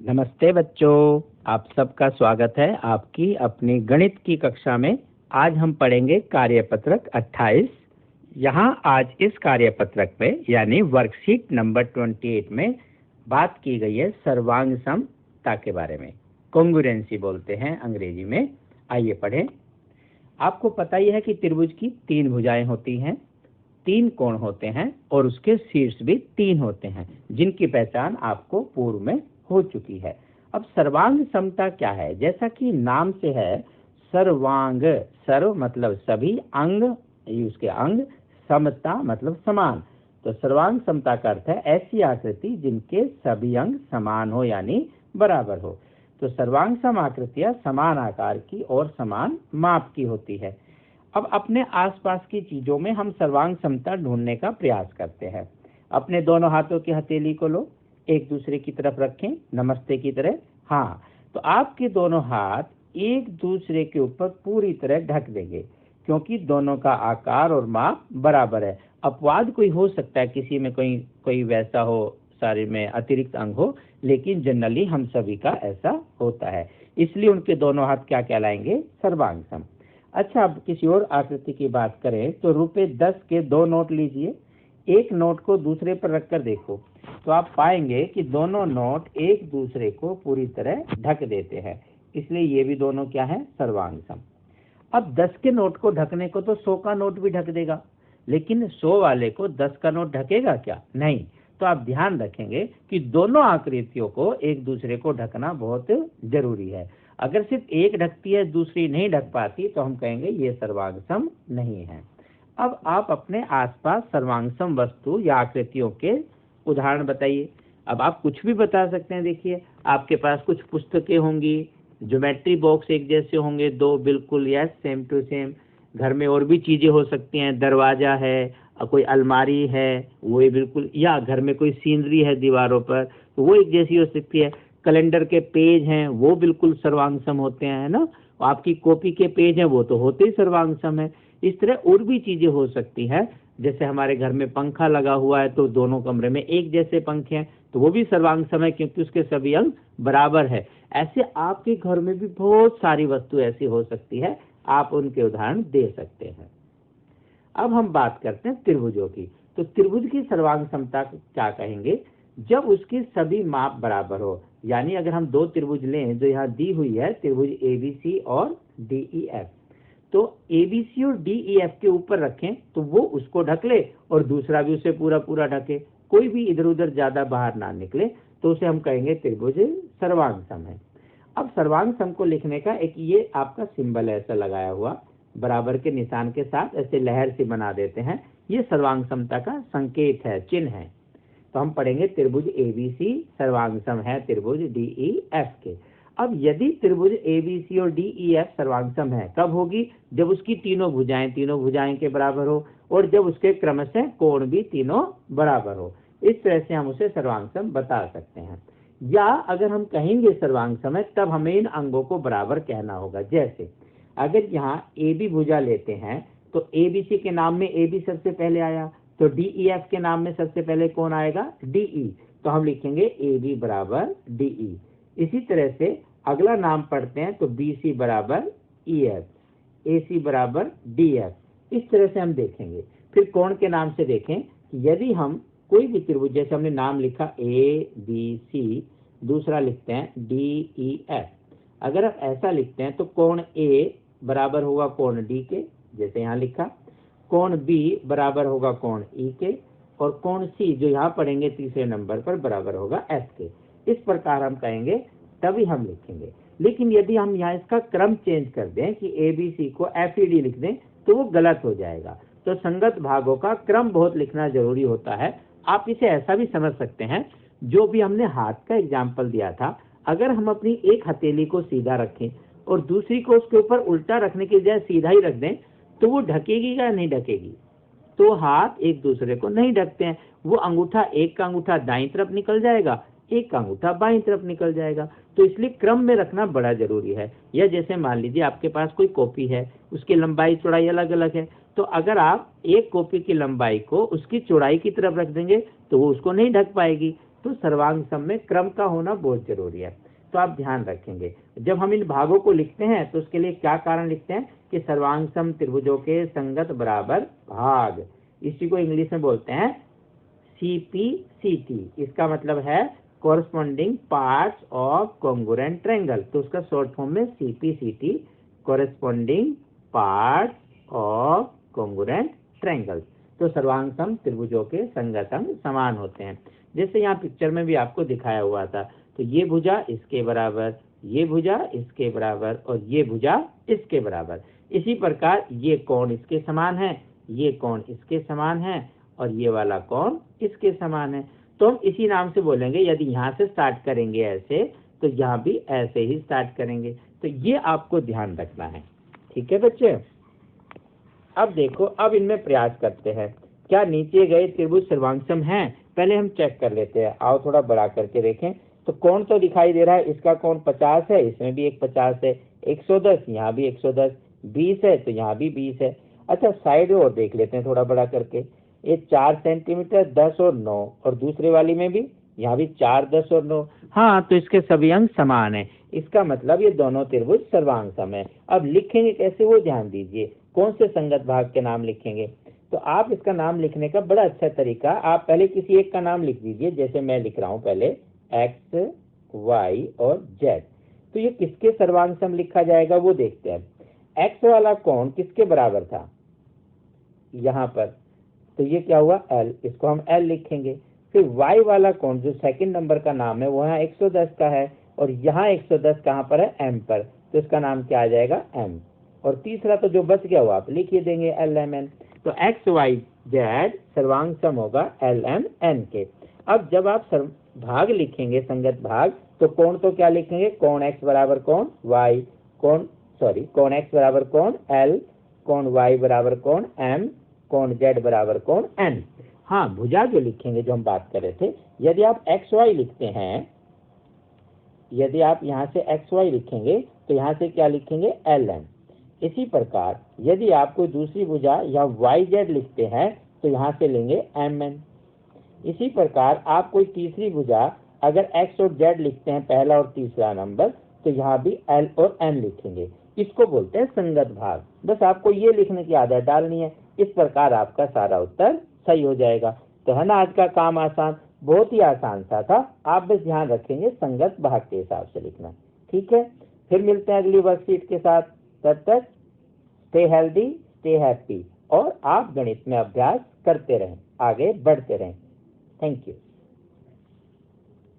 नमस्ते बच्चों, आप सबका स्वागत है आपकी अपनी गणित की कक्षा में। आज हम पढ़ेंगे कार्यपत्रक 28। यहाँ आज इस कार्यपत्रक में यानी वर्कशीट नंबर 28 में बात की गई है सर्वांग समता के बारे में। कॉन्ग्रुएंसी बोलते हैं अंग्रेजी में। आइए पढ़ें। आपको पता ही है कि त्रिभुज की 3 भुजाएं होती हैं, 3 कोण होते हैं और उसके शीर्ष भी 3 होते हैं, जिनकी पहचान आपको पूर्व में हो चुकी है। अब सर्वांग समता क्या है? जैसा कि नाम से है, सर्वांग, सर्व मतलब सभी, अंग उसके अंग, समता मतलब समान। तो सर्वांग समता का अर्थ है ऐसी आकृति जिनके सभी अंग समान हो यानी बराबर हो। तो सर्वांग सम आकृतियां समान आकार की और समान माप की होती है। अब अपने आसपास की चीजों में हम सर्वांग समता ढूंढने का प्रयास करते हैं। अपने दोनों हाथों की हथेली को लो, एक दूसरे की तरफ रखें नमस्ते की तरह। हाँ, तो आपके दोनों हाथ एक दूसरे के ऊपर पूरी तरह ढक देंगे, क्योंकि दोनों का आकार और माप बराबर है। अपवाद कोई हो सकता है, किसी में कोई वैसा हो, शरीर में अतिरिक्त अंग हो, लेकिन जनरली हम सभी का ऐसा होता है। इसलिए उनके दोनों हाथ क्या कहलाएंगे? सर्वांग सम। अच्छा, अब किसी और आकृति की बात करें तो ₹10 के 2 नोट लीजिए। एक नोट को दूसरे पर रखकर देखो तो आप पाएंगे कि दोनों नोट एक दूसरे को पूरी तरह ढक देते हैं, इसलिए ये भी दोनों क्या है? सर्वांग सम। अब 10 के नोट को ढकने को तो 100 का नोट भी ढक देगा, लेकिन 100 वाले को 10 का नोट ढकेगा क्या? नहीं। तो आप ध्यान रखेंगे कि दोनों आकृतियों को एक दूसरे को ढकना बहुत जरूरी है। अगर सिर्फ एक ढकती है दूसरी नहीं ढक पाती तो हम कहेंगे ये सर्वांग सम नहीं है। अब आप अपने आसपास सर्वांग सम वस्तु या आकृतियों के उदाहरण बताइए। अब आप कुछ भी बता सकते हैं। देखिए, आपके पास कुछ पुस्तकें होंगी, ज्योमेट्री बॉक्स एक जैसे होंगे, 2 बिल्कुल यस सेम टू सेम। घर में और भी चीजें हो सकती हैं, दरवाजा है, कोई अलमारी है वो ही बिल्कुल, या घर में कोई सीनरी है दीवारों पर तो वो एक जैसी हो सकती है। कैलेंडर के पेज हैं वो बिल्कुल सर्वांग सम होते हैं, है ना। आपकी कॉपी के पेज हैं वो तो होते ही सर्वांग सम है। इस तरह और भी चीजें हो सकती हैं, जैसे हमारे घर में पंखा लगा हुआ है तो दोनों कमरे में एक जैसे पंखे हैं तो वो भी सर्वांग सम है, क्योंकि उसके सभी अंग बराबर है। ऐसे आपके घर में भी बहुत सारी वस्तु ऐसी हो सकती है, आप उनके उदाहरण दे सकते हैं। अब हम बात करते हैं त्रिभुजों की। तो त्रिभुज की सर्वांग समता क्या कहेंगे? जब उसके सभी माप बराबर हो। यानी अगर हम 2 त्रिभुज लें जो यहाँ दी हुई है, त्रिभुज ABC और DEF, तो ABC और DEF के ऊपर रखें तो वो उसको ढक ले और दूसरा भी उसे पूरा पूरा ढके, कोई भी इधर उधर ज्यादा बाहर ना निकले, तो उसे हम कहेंगे त्रिभुज सर्वांग सम है। अब सर्वांग सम को लिखने का एक ये आपका सिंबल है ऐसा लगाया हुआ, बराबर के निशान के साथ ऐसे लहर से बना देते हैं, ये सर्वांग समता का संकेत है, चिन्ह है। तो हम पढ़ेंगे त्रिभुज ABC सर्वांग सम है त्रिभुज DEF के। अब यदि त्रिभुज ABC और DEF सर्वांग सम है, कब होगी? जब उसकी तीनों भुजाएं के बराबर हो और जब उसके क्रमशः कोण भी तीनों बराबर हो। इस तरह से हम उसे सर्वांग सम बता सकते हैं। या अगर हम कहेंगे सर्वांग सम है, तब हमें इन अंगों को बराबर कहना होगा। जैसे अगर यहाँ AB भुजा लेते हैं तो ABC के नाम में AB सबसे पहले आया, तो DEF के नाम में सबसे पहले कौन आएगा? DE। तो हम लिखेंगे AB बराबर DE। इसी तरह से अगला नाम पढ़ते हैं तो BC बराबर EF, AC बराबर DF। इस तरह से हम देखेंगे। फिर कोण के नाम से देखें, यदि हम कोई भी त्रिभुज, जैसे हमने नाम लिखा ABC, दूसरा लिखते हैं DEF, अगर आप ऐसा लिखते हैं तो कोण A बराबर होगा कोण D के, जैसे यहाँ लिखा। कोण B बराबर होगा कोण E के, और कोण C जो यहाँ पढ़ेंगे तीसरे नंबर पर बराबर होगा F के। इस प्रकार हम कहेंगे, तभी हम लिखेंगे। लेकिन यदि हम यहाँ इसका क्रम चेंज कर दें कि ABC को FED लिख दें तो वो गलत हो जाएगा। तो संगत भागों का क्रम बहुत लिखना जरूरी होता है। आप इसे ऐसा भी समझ सकते हैं, जो भी हमने हाथ का एग्जाम्पल दिया था, अगर हम अपनी एक हथेली को सीधा रखें और दूसरी को उसके ऊपर उल्टा रखने की बजाय सीधा ही रख दें तो वो ढकेगी या नहीं ढकेगी? तो हाथ एक दूसरे को नहीं ढकते हैं। वो अंगूठा, एक का अंगूठा दाईं तरफ निकल जाएगा, एक का अंगूठा बाईं तरफ निकल जाएगा। तो इसलिए क्रम में रखना बड़ा जरूरी है। या जैसे मान लीजिए आपके पास कोई कॉपी है, उसकी लंबाई चौड़ाई अलग अलग है, तो अगर आप एक कॉपी की लंबाई को उसकी चौड़ाई की तरफ रख देंगे तो वो उसको नहीं ढक पाएगी। तो सर्वांग सम में क्रम का होना बहुत जरूरी है। तो आप ध्यान रखेंगे जब हम इन भागों को लिखते हैं तो उसके लिए क्या कारण लिखते हैं कि सर्वांग सम त्रिभुजों के संगत बराबर भाग, इसी को इंग्लिश में बोलते हैं CPCT। इसका मतलब है corresponding parts of congruent triangle, तो उसका शॉर्ट फॉर्म में CPCT, corresponding parts of congruent triangle. तो सर्वांग सम त्रिभुजों के संगत अंग समान होते हैं। जैसे यहाँ पिक्चर में भी आपको दिखाया हुआ था, तो ये भुजा इसके बराबर, ये भुजा इसके बराबर और ये भुजा इसके बराबर। इसी प्रकार ये कोण इसके समान है, ये कोण इसके समान है और ये वाला कोण इसके समान है। तो हम इसी नाम से बोलेंगे, यदि यहाँ से स्टार्ट करेंगे ऐसे तो यहाँ भी ऐसे ही स्टार्ट करेंगे। तो ये आपको ध्यान रखना है, ठीक है बच्चे। अब देखो, अब इनमें प्रयास करते हैं, क्या नीचे गए त्रिभुज सर्वांग सम हैं? पहले हम चेक कर लेते हैं। आओ थोड़ा बड़ा करके देखें। तो कोण तो दिखाई दे रहा है, इसका कोण 50 है, इसमें भी एक 50 है, 110, यहाँ भी 110, 20 है तो यहाँ भी 20 है। अच्छा, साइड और देख लेते हैं थोड़ा बड़ा करके। ये 4 सेंटीमीटर, 10 और 9, और दूसरे वाली में भी यहाँ भी 4, 10 और 9। हाँ, तो इसके सभी अंग समान है, इसका मतलब ये दोनों त्रिभुज सर्वांग सम है। अब लिखेंगे कैसे वो ध्यान दीजिए, कौन से संगत भाग के नाम लिखेंगे। तो आप इसका नाम लिखने का बड़ा अच्छा तरीका, आप पहले किसी एक का नाम लिख दीजिए। जैसे मैं लिख रहा हूँ पहले x, y और z। तो ये किसके सर्वांग सम लिखा जाएगा वो देखते हैं। x वाला कोण किसके बराबर था, यहाँ पर, तो ये क्या हुआ L, इसको हम L लिखेंगे। फिर y वाला कोण जो सेकंड नंबर का नाम है वो यहाँ 110 का है, और यहाँ 110 कहाँ पर है, M पर, तो इसका नाम क्या आ जाएगा, M। और तीसरा तो जो बच गया वो आप लिख ही देंगे, LMN। तो x, y, z सर्वांग सम होगा LMN के। अब जब आप भाग लिखेंगे, संगत भाग, तो कोण तो क्या लिखेंगे, कोण x बराबर कोण y, कोण x बराबर कोण L, कोण y बराबर कोण M, कोण z बराबर कोण N। हाँ, भुजा जो लिखेंगे, जो हम बात कर रहे थे, यदि आप XY लिखते हैं, यदि आप यहाँ से XY लिखेंगे तो यहाँ से क्या लिखेंगे, LM। इसी प्रकार यदि आप कोई दूसरी भुजा या YZ लिखते हैं तो यहाँ से लेंगे MN। इसी प्रकार आप कोई तीसरी भुजा अगर X और Z लिखते हैं, पहला और तीसरा नंबर, तो यहाँ भी L और N लिखेंगे। इसको बोलते हैं संगत भाग। बस आपको ये लिखने की आदत डालनी है, इस प्रकार आपका सारा उत्तर सही हो जाएगा। तो है ना, आज का काम आसान, बहुत ही आसान सा था। आप बस ध्यान रखेंगे संगत भाग के हिसाब से लिखना, ठीक है। फिर मिलते हैं अगली वर्कशीट के साथ। तब तक स्टे हेल्दी, स्टे हैप्पी, और आप गणित में अभ्यास करते रहें, आगे बढ़ते रहें। Thank you.